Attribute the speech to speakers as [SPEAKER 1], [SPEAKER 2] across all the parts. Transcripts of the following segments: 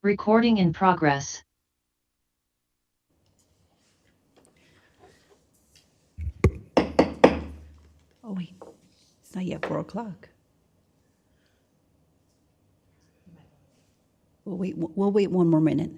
[SPEAKER 1] Recording in progress.
[SPEAKER 2] Oh, wait, it's not yet 4 o'clock. We'll wait one more minute.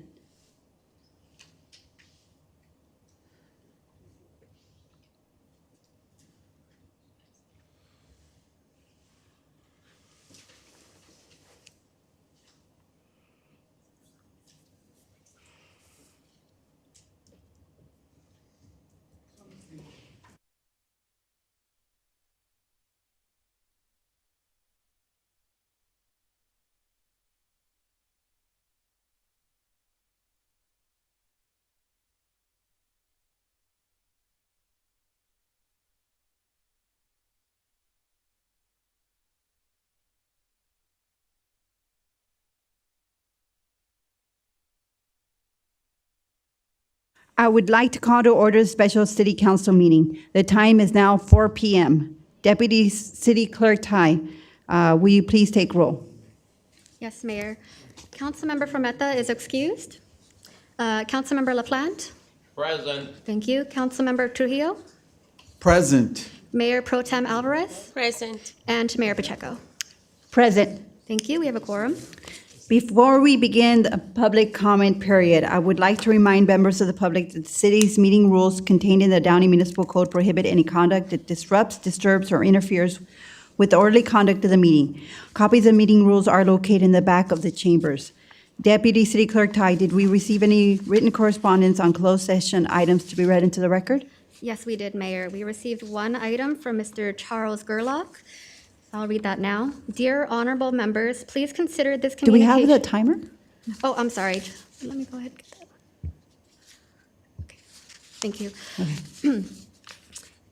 [SPEAKER 2] I would like to call to order a special city council meeting. The time is now 4 p.m. Deputy City Clerk Ty, will you please take roll?
[SPEAKER 3] Yes, Mayor. Councilmember Frometa is excused. Councilmember LaPlante?
[SPEAKER 4] Present.
[SPEAKER 3] Thank you. Councilmember Trujillo?
[SPEAKER 5] Present.
[SPEAKER 3] Mayor Pro Tem Alvarez?
[SPEAKER 6] Present.
[SPEAKER 3] And Mayor Pacheco.
[SPEAKER 2] Present.
[SPEAKER 3] Thank you. We have a quorum.
[SPEAKER 2] Before we begin the public comment period, I would like to remind members of the public that the city's meeting rules contained in the Downey Municipal Code prohibit any conduct that disrupts, disturbs, or interferes with the orderly conduct of the meeting. Copies of meeting rules are located in the back of the chambers. Deputy City Clerk Ty, did we receive any written correspondence on closed session items to be read into the record?
[SPEAKER 3] Yes, we did, Mayor. We received one item from Mr. Charles Gerlach. I'll read that now. Dear honorable members, please consider this
[SPEAKER 2] Do we
[SPEAKER 3] communication.
[SPEAKER 2] have the timer?
[SPEAKER 3] Oh, I'm sorry. Let me go ahead and get that. Okay. Thank you.
[SPEAKER 2] Okay.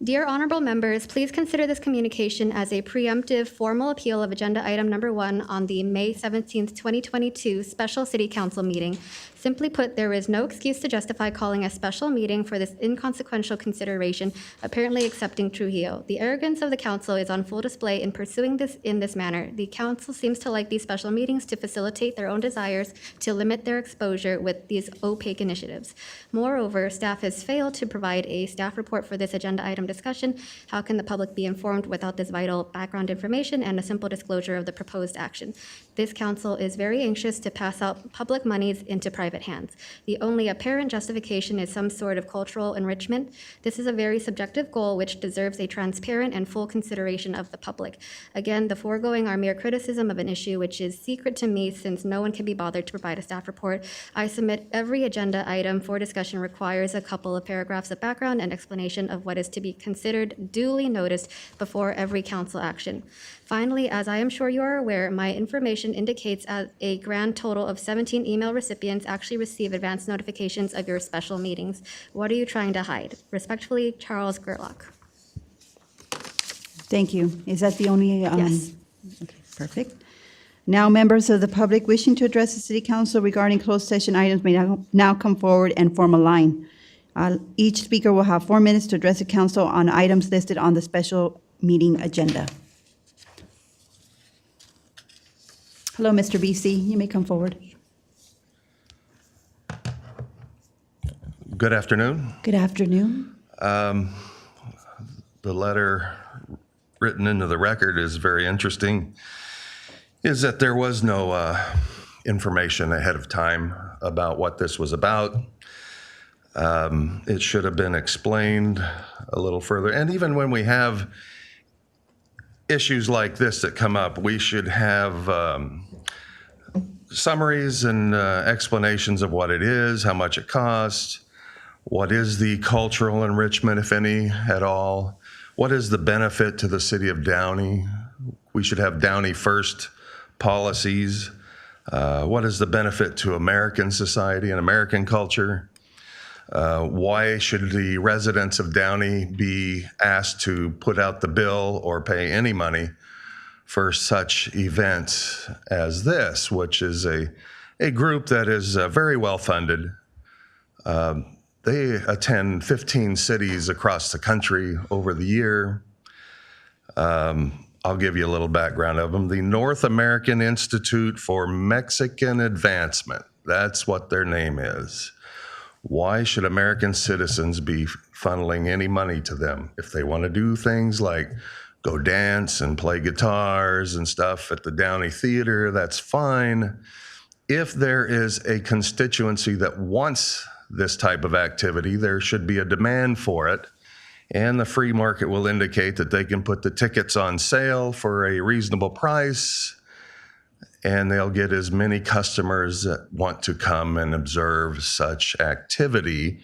[SPEAKER 3] Dear honorable members, please consider this communication as a preemptive formal appeal of agenda item number 1 on the May 17th, 2022 special city council meeting. Simply put, there is no excuse to justify calling a special meeting for this inconsequential consideration, apparently accepting Trujillo. The arrogance of the council is on full display in pursuing this in this manner. The council seems to like these special meetings to facilitate their own desires to limit their exposure with these opaque initiatives. Moreover, staff has failed to provide a staff report for this agenda item discussion. How can the public be informed without this vital background information and a simple disclosure of the proposed action? This council is very anxious to pass out public monies into private hands. The only apparent justification is some sort of cultural enrichment. This is a very subjective goal which deserves a transparent and full consideration of the public. Again, the foregoing are mere criticism of an issue which is secret to me since no one can be bothered to provide a staff report. I submit every agenda item for discussion requires a couple of paragraphs of background and explanation of what is to be considered duly noticed before every council action. Finally, as I am sure you are aware, my information indicates a grand total of 17 email recipients actually receive advance notifications of your special meetings. What are you trying to hide? Respectfully, Charles Gerlach.
[SPEAKER 2] Thank you. Is that the only?
[SPEAKER 3] Yes.
[SPEAKER 2] Okay, perfect. Now, members of the public wishing to address the city council regarding closed session items may now come forward and form a line. Each speaker will have 4 minutes to address the council on items listed on the special meeting agenda. Hello, Mr. BC. You may come forward.
[SPEAKER 4] Good afternoon.
[SPEAKER 2] Good afternoon.
[SPEAKER 4] The letter written into the record is very interesting, is that there was no information ahead of time about what this was about. It should have been explained a little further. And even when we have issues like this that come up, we should have summaries and explanations of what it is, how much it costs, what is the cultural enrichment, if any, at all, what is the benefit to the city of Downey. We should have Downey first policies. What is the benefit to American society and American culture? Why should the residents of Downey be asked to put out the bill or pay any money for such events as this, which is a group that is very well funded. They attend 15 cities across the country over the year. I'll give you a little background of them. The North American Institute for Mexican Advancement. That's what their name is. Why should American citizens be funneling any money to them? If they want to do things like go dance and play guitars and stuff at the Downey Theater, that's fine. If there is a constituency that wants this type of activity, there should be a demand for it. And the free market will indicate that they can put the tickets on sale for a reasonable price, and they'll get as many customers that want to come and observe such activity,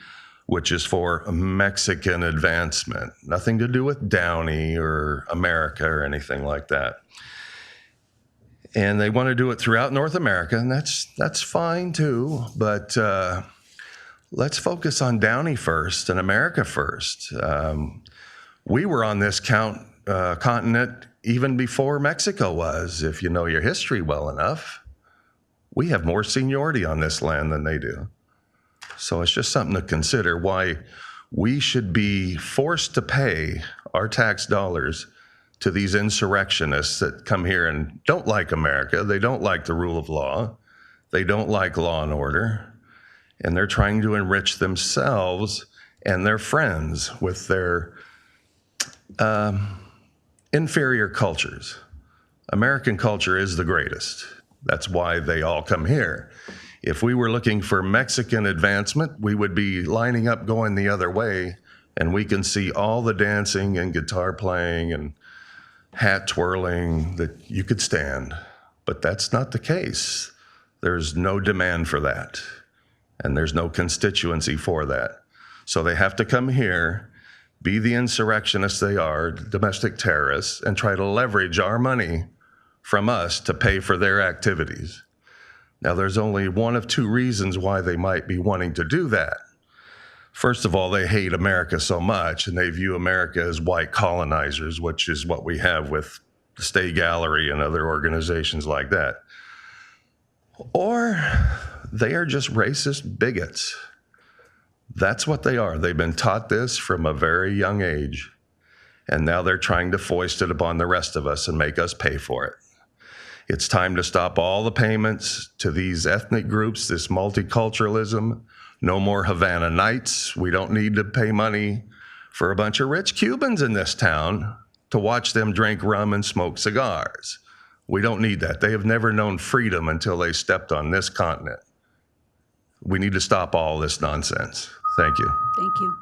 [SPEAKER 4] which is for Mexican advancement. Nothing to do with Downey or America or anything like that. And they want to do it throughout North America, and that's fine too. But let's focus on Downey first and America first. We were on this continent even before Mexico was, if you know your history well enough. We have more seniority on this land than they do. So it's just something to consider why we should be forced to pay our tax dollars to these insurrectionists that come here and don't like America. They don't like the rule of law. They don't like law and order. And they're trying to enrich themselves and their friends with their inferior cultures. American culture is the greatest. That's why they all come here. If we were looking for Mexican advancement, we would be lining up going the other way, and we can see all the dancing and guitar playing and hat twirling that you could stand. But that's not the case. There's no demand for that, and there's no constituency for that. So they have to come here, be the insurrectionists they are, domestic terrorists, and try to leverage our money from us to pay for their activities. Now, there's only one of two reasons why they might be wanting to do that. First of all, they hate America so much, and they view America as white colonizers, which is what we have with the State Gallery and other organizations like that. Or they are just racist bigots. That's what they are. They've been taught this from a very young age, and now they're trying to foist it upon the rest of us and make us pay for it. It's time to stop all the payments to these ethnic groups, this multiculturalism. No more Havana Nights. We don't need to pay money for a bunch of rich Cubans in this town to watch them drink rum and smoke cigars. We don't need that. They have never known freedom until they stepped on this continent. We need to stop all this nonsense. Thank you.
[SPEAKER 2] Thank you.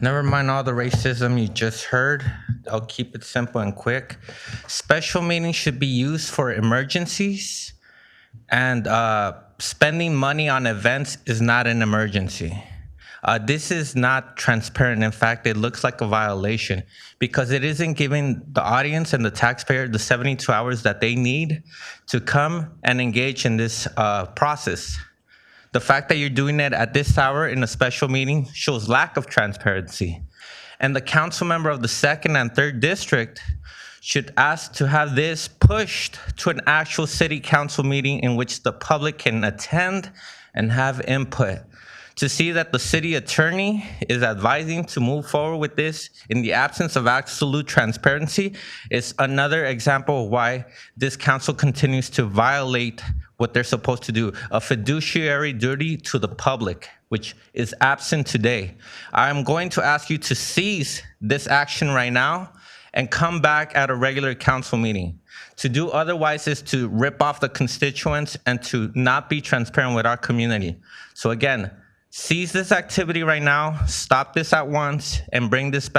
[SPEAKER 6] Never mind all the racism you just heard. I'll keep it simple and quick. Special meetings should be used for emergencies, and spending money on events is not an emergency. This is not transparent. In fact, it looks like a violation because it isn't giving the audience and the taxpayer the 72 hours that they need to come and engage in this process. The fact that you're doing it at this hour in a special meeting shows lack of transparency. And the council member of the 2nd and 3rd district should ask to have this pushed to an actual city council meeting in which the public can attend and have input. To see that the city attorney is advising to move forward with this in the absence of absolute transparency is another example of why this council continues to violate what they're supposed to do, a fiduciary duty to the public, which is absent today. I'm going to ask you to cease this action right now and come back at a regular council meeting. To do otherwise is to rip off the constituents and to not be transparent with our community. So again, seize this activity right now, stop this at once, and bring this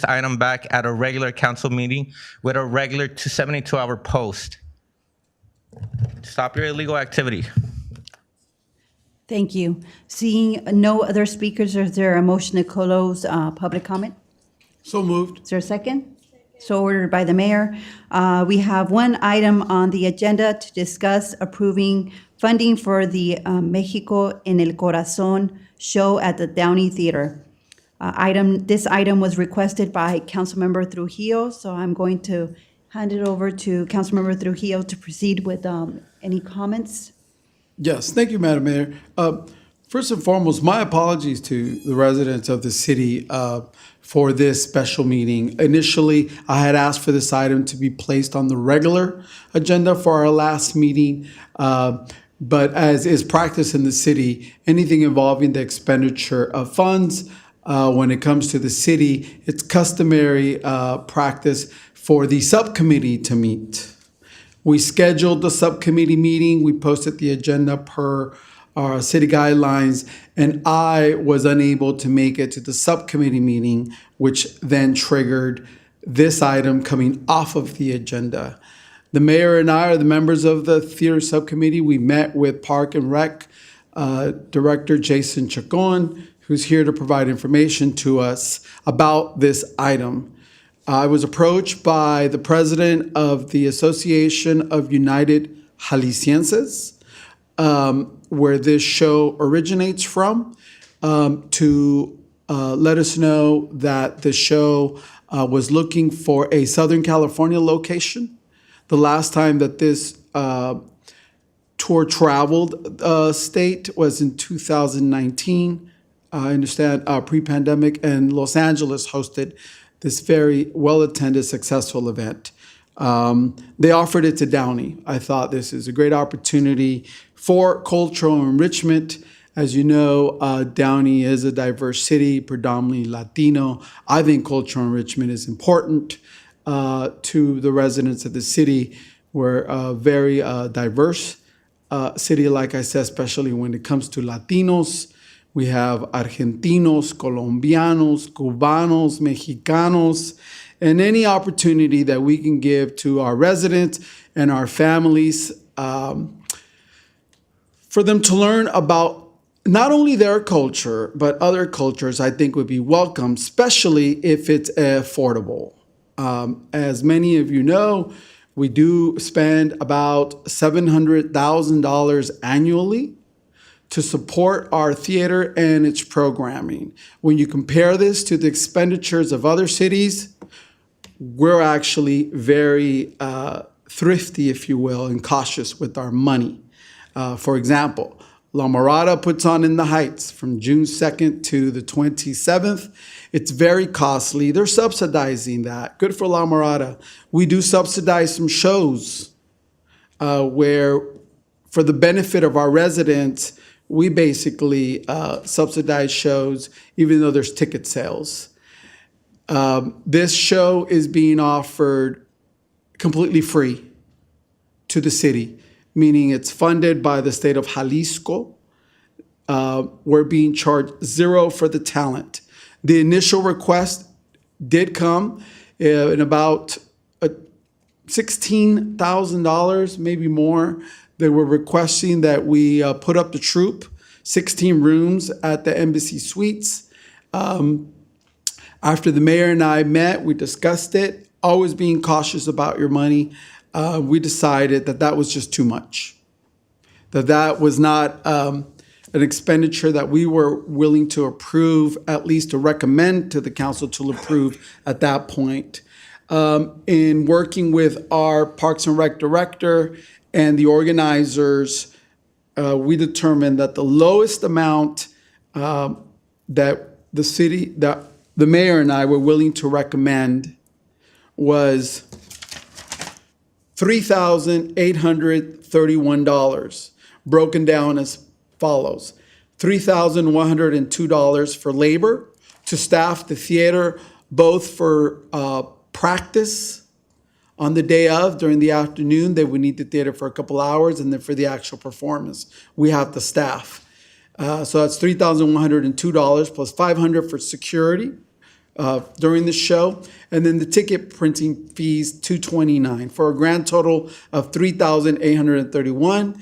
[SPEAKER 6] item back at a regular council meeting with a regular 72-hour post. Stop your illegal activity.
[SPEAKER 2] Thank you. Seeing no other speakers, is there a motion to close public comment?
[SPEAKER 5] So moved.
[SPEAKER 2] Is there a second? So ordered by the mayor. We have one item on the agenda to discuss approving funding for the Mexico en el Corazón show at the Downey Theater. This item was requested by Councilmember Trujillo, so I'm going to hand it over to Councilmember Trujillo to proceed with any comments.
[SPEAKER 5] Yes, thank you, Madam Mayor. First and foremost, my apologies to the residents of the city for this special meeting. Initially, I had asked for this item to be placed on the regular agenda for our last meeting. But as is practice in the city, anything involving the expenditure of funds, when it comes to the city, it's customary practice for the subcommittee to meet. We scheduled the subcommittee meeting. We posted the agenda per our city guidelines, and I was unable to make it to the subcommittee meeting, which then triggered this item coming off of the agenda. The mayor and I are the members of the theater subcommittee. We met with Park and Rec Director Jason Chacon, who's here to provide information to us about this item. I was approached by the president of the Association of United Jaliscienses, where this show originates from, to let us know that the show was looking for a Southern California location. The last time that this tour traveled state was in 2019. I understand pre-pandemic, and Los Angeles hosted this very well-attended, successful event. They offered it to Downey. I thought this is a great opportunity for cultural enrichment. As you know, Downey is a diverse city, predominantly Latino. I think cultural enrichment is important to the residents of the city. We're a very diverse city, like I said, especially when it comes to Latinos. We have Argentinos, Colombianos, Cubanos, Mexicanos, and any opportunity that we can give to our residents and our families for them to learn about not only their culture, but other cultures, I think would be welcome, especially if it's affordable. As many of you know, we do spend about $700,000 annually to support our theater and its programming. When you compare this to the expenditures of other cities, we're actually very thrifty, if you will, and cautious with our money. For example, La Mirada puts on In the Heights from June 2nd to the 27th. It's very costly. They're subsidizing that. Good for La Mirada. We do subsidize some shows where, for the benefit of our residents, we basically subsidize shows even though there's ticket sales. This show is being offered completely free to the city, meaning it's funded by the state of Jalisco. We're being charged zero for the talent. The initial request did come in about $16,000, maybe more. They were requesting that we put up the troupe, 16 rooms at the Embassy Suites. After the mayor and I met, we discussed it, always being cautious about your money. We decided that that was just too much, that was not an expenditure that we were willing to approve, at least to recommend to the council to approve at that point. In working with our Parks and Rec director and the organizers, we determined that the lowest amount that the mayor and I were willing to recommend was $3,831, broken down as follows. $3,102 for labor to staff the theater, both for practice on the day of, during the afternoon. They would need the theater for a couple hours, and then for the actual performance, we have the staff. So that's $3,102 plus $500 for security during the show, and then the ticket printing fees $229 for a grand total of $3,831.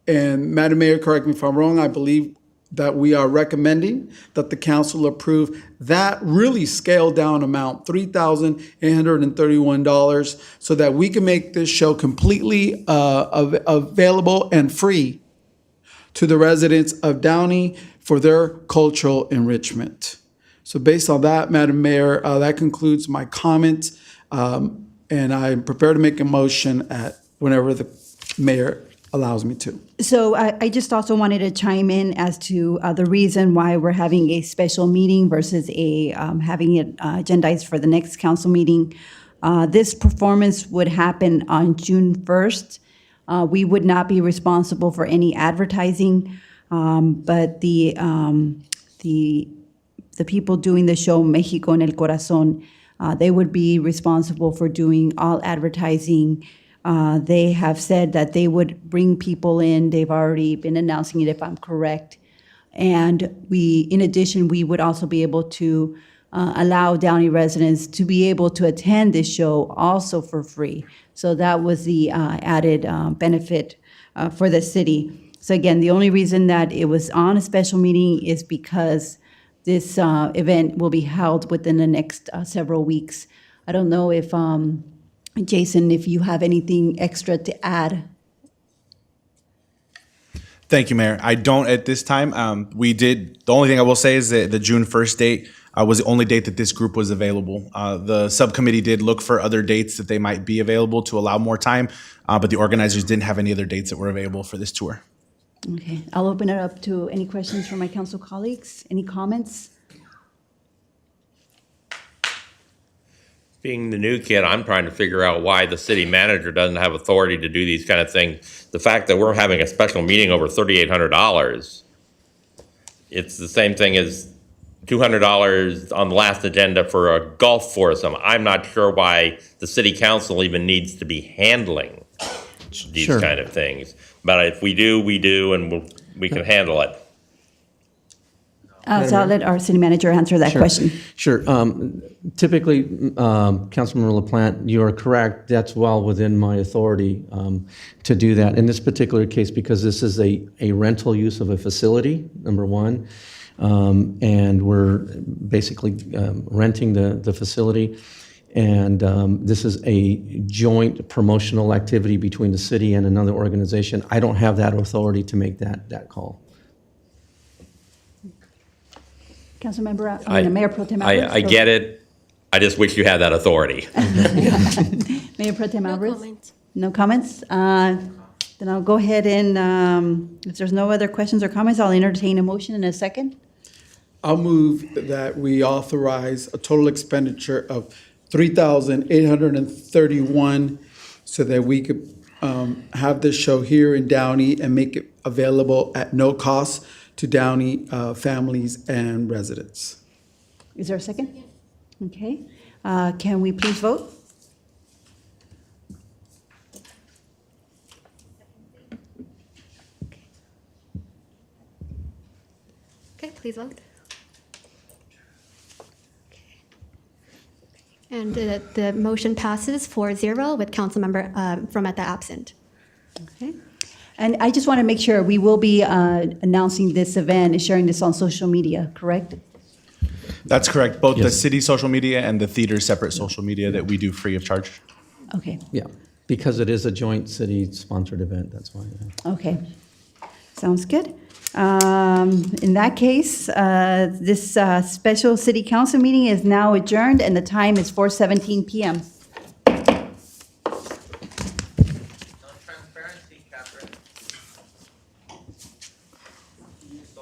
[SPEAKER 5] And Madam Mayor, correct me if I'm wrong, I believe that we are recommending that the council approve that really scaled down amount, $3,831, so that we can make this show completely available and free to the residents of Downey for their cultural enrichment. So based on that, Madam Mayor, that concludes my comments, and I'm prepared to make a motion at whenever the mayor allows me to.
[SPEAKER 2] So I just also wanted to chime in as to the reason why we're having a special meeting versus having it agendized for the next council meeting. This performance would happen on June 1st. We would not be responsible for any advertising, but the people doing the show Mexico en el Corazón, they would be responsible for doing all advertising. They have said that they would bring people in. They've already been announcing it, if I'm correct. And in addition, we would also be able to allow Downey residents to be able to attend this show also for free. So that was the added benefit for the city. So again, the only reason that it was on a special meeting is because this event will be held within the next several weeks. I don't know if, Jason, if you have anything extra to add.
[SPEAKER 7] Thank you, Mayor. I don't at this time. The only thing I will say is that the June 1st date was the only date that this group was available. The subcommittee did look for other dates that they might be available to allow more time, but the organizers didn't have any other dates that were available for this tour.
[SPEAKER 2] Okay, I'll open it up to any questions from my council colleagues. Any comments?
[SPEAKER 8] Being the new kid, I'm trying to figure out why the city manager doesn't have authority to do these kind of things. The fact that we're having a special meeting over $3,800, it's the same thing as $200 on the last agenda for a golf foursome. I'm not sure why the city council even needs to be handling these
[SPEAKER 9] Sure.
[SPEAKER 8] kind of things. But if we do, we do, and we can handle it.
[SPEAKER 2] So I'll let our city manager answer that question.
[SPEAKER 9] Sure. Typically, Councilmember LaPlante, you are correct. That's well within my authority to do that. In this particular case, because this is a rental use of a facility, number one, and we're basically renting the facility. And this is a joint promotional activity between the city and another organization. I don't have that authority to make that call.
[SPEAKER 2] Councilmember, Mayor Pro Tem Alvarez.
[SPEAKER 8] I get it. I just wish you had that authority.
[SPEAKER 2] Mayor Pro Tem Alvarez? No comments? Then I'll go ahead and, if there's no other questions or comments, I'll entertain a motion in a second.
[SPEAKER 5] I'll move that we authorize a total expenditure of $3,831 so that we could have this show here in Downey and make it available at no cost to Downey families and residents.
[SPEAKER 2] Is there a second? Okay. Can we please vote?
[SPEAKER 3] Okay, please vote. And the motion passes 4-0 with Councilmember Frometa absent.
[SPEAKER 2] Okay. And I just want to make sure, we will be announcing this event and sharing this on social media, correct?
[SPEAKER 7] That's correct. Both the
[SPEAKER 9] Yes.
[SPEAKER 7] city social media and the theater's separate social media that we do free of charge.
[SPEAKER 2] Okay,
[SPEAKER 9] Yeah, because it is a joint city-sponsored event, that's why. Yeah.
[SPEAKER 2] okay. Sounds good. In that case, this special city council meeting is now adjourned and the time is 4:17 PM.